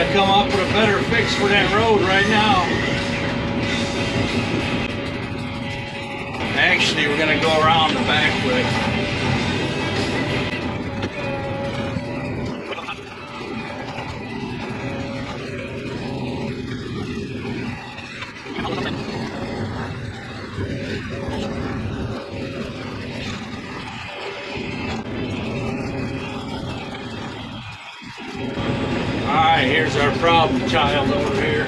gotta come up with a better fix for that road right now. Actually, we're gonna go around the back with it. Alright, here's our problem child over here.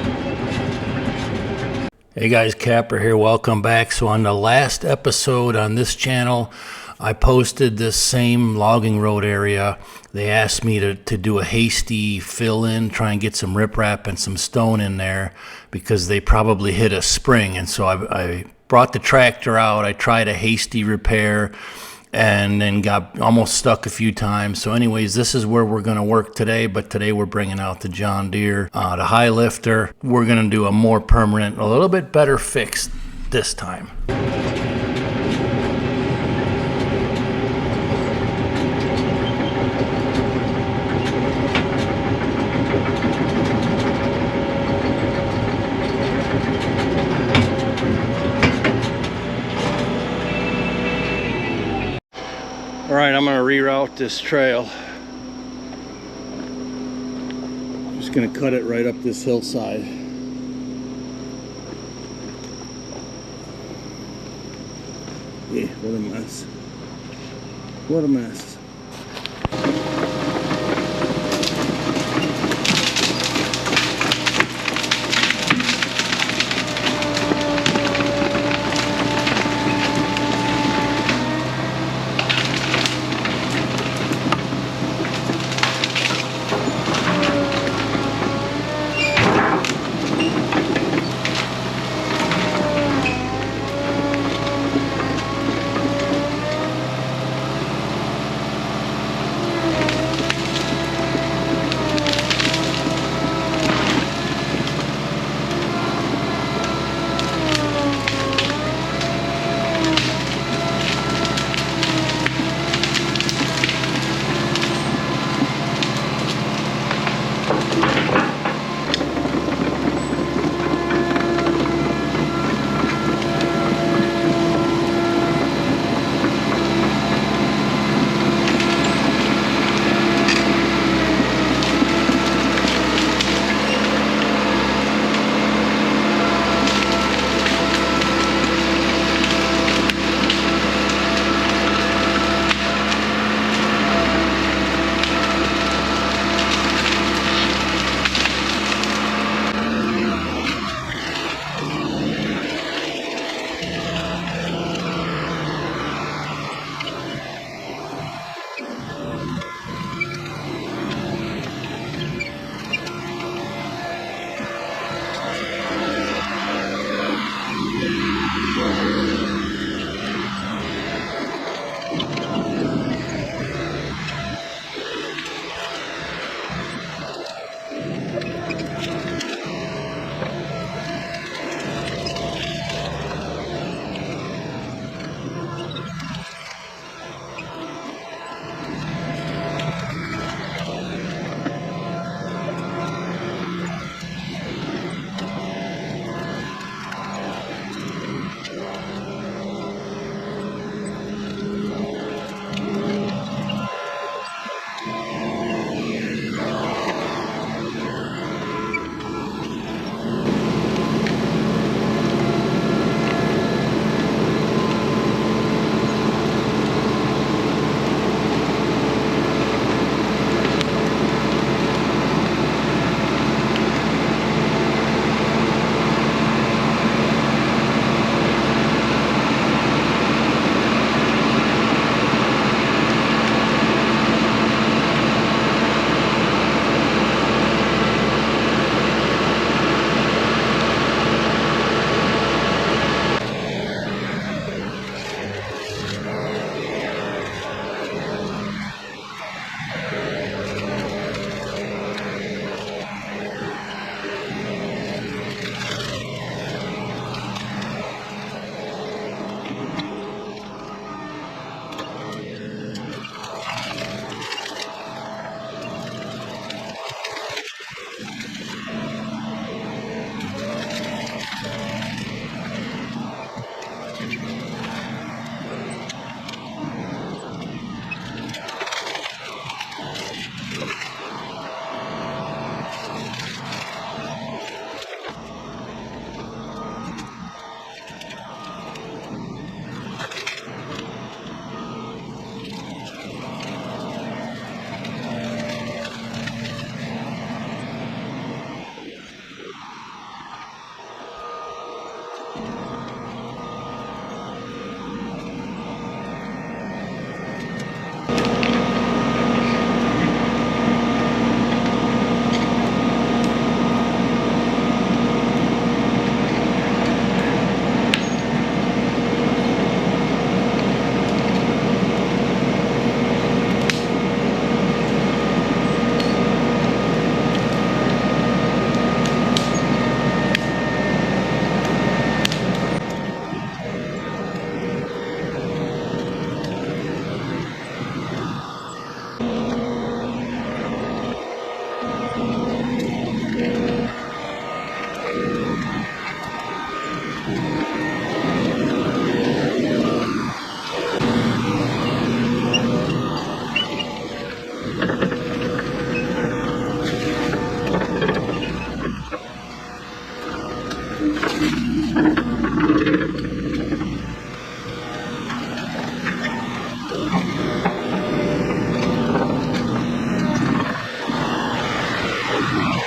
Hey guys, Kapper here, welcome back. So on the last episode on this channel, I posted this same logging road area. They asked me to do a hasty fill in, try and get some riprap and some stone in there because they probably hit a spring. And so I brought the tractor out, I tried a hasty repair, and then got almost stuck a few times. So anyways, this is where we're gonna work today, but today we're bringing out the John Deere, the high lifter. We're gonna do a more permanent, a little bit better fix this time. All right, I'm gonna reroute this trail. Just gonna cut it right up this hillside. Yeah, what a mess. What a mess.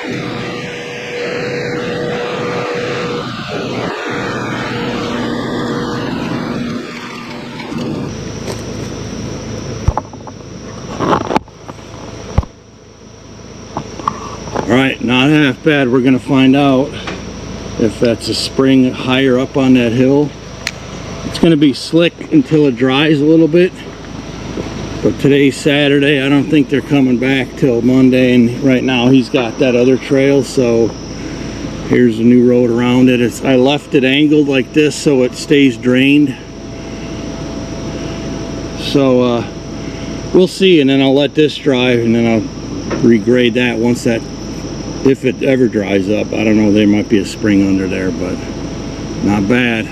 Alright, not half bad. We're going to find out if that's a spring higher up on that hill. It's going to be slick until it dries a little bit. But today's Saturday. I don't think they're coming back till Monday. And right now he's got that other trail. So here's a new road around it. I left it angled like this so it stays drained. So we'll see. And then I'll let this dry. And then I'll regrade that once that, if it ever dries up. I don't know, there might be a spring under there, but not bad.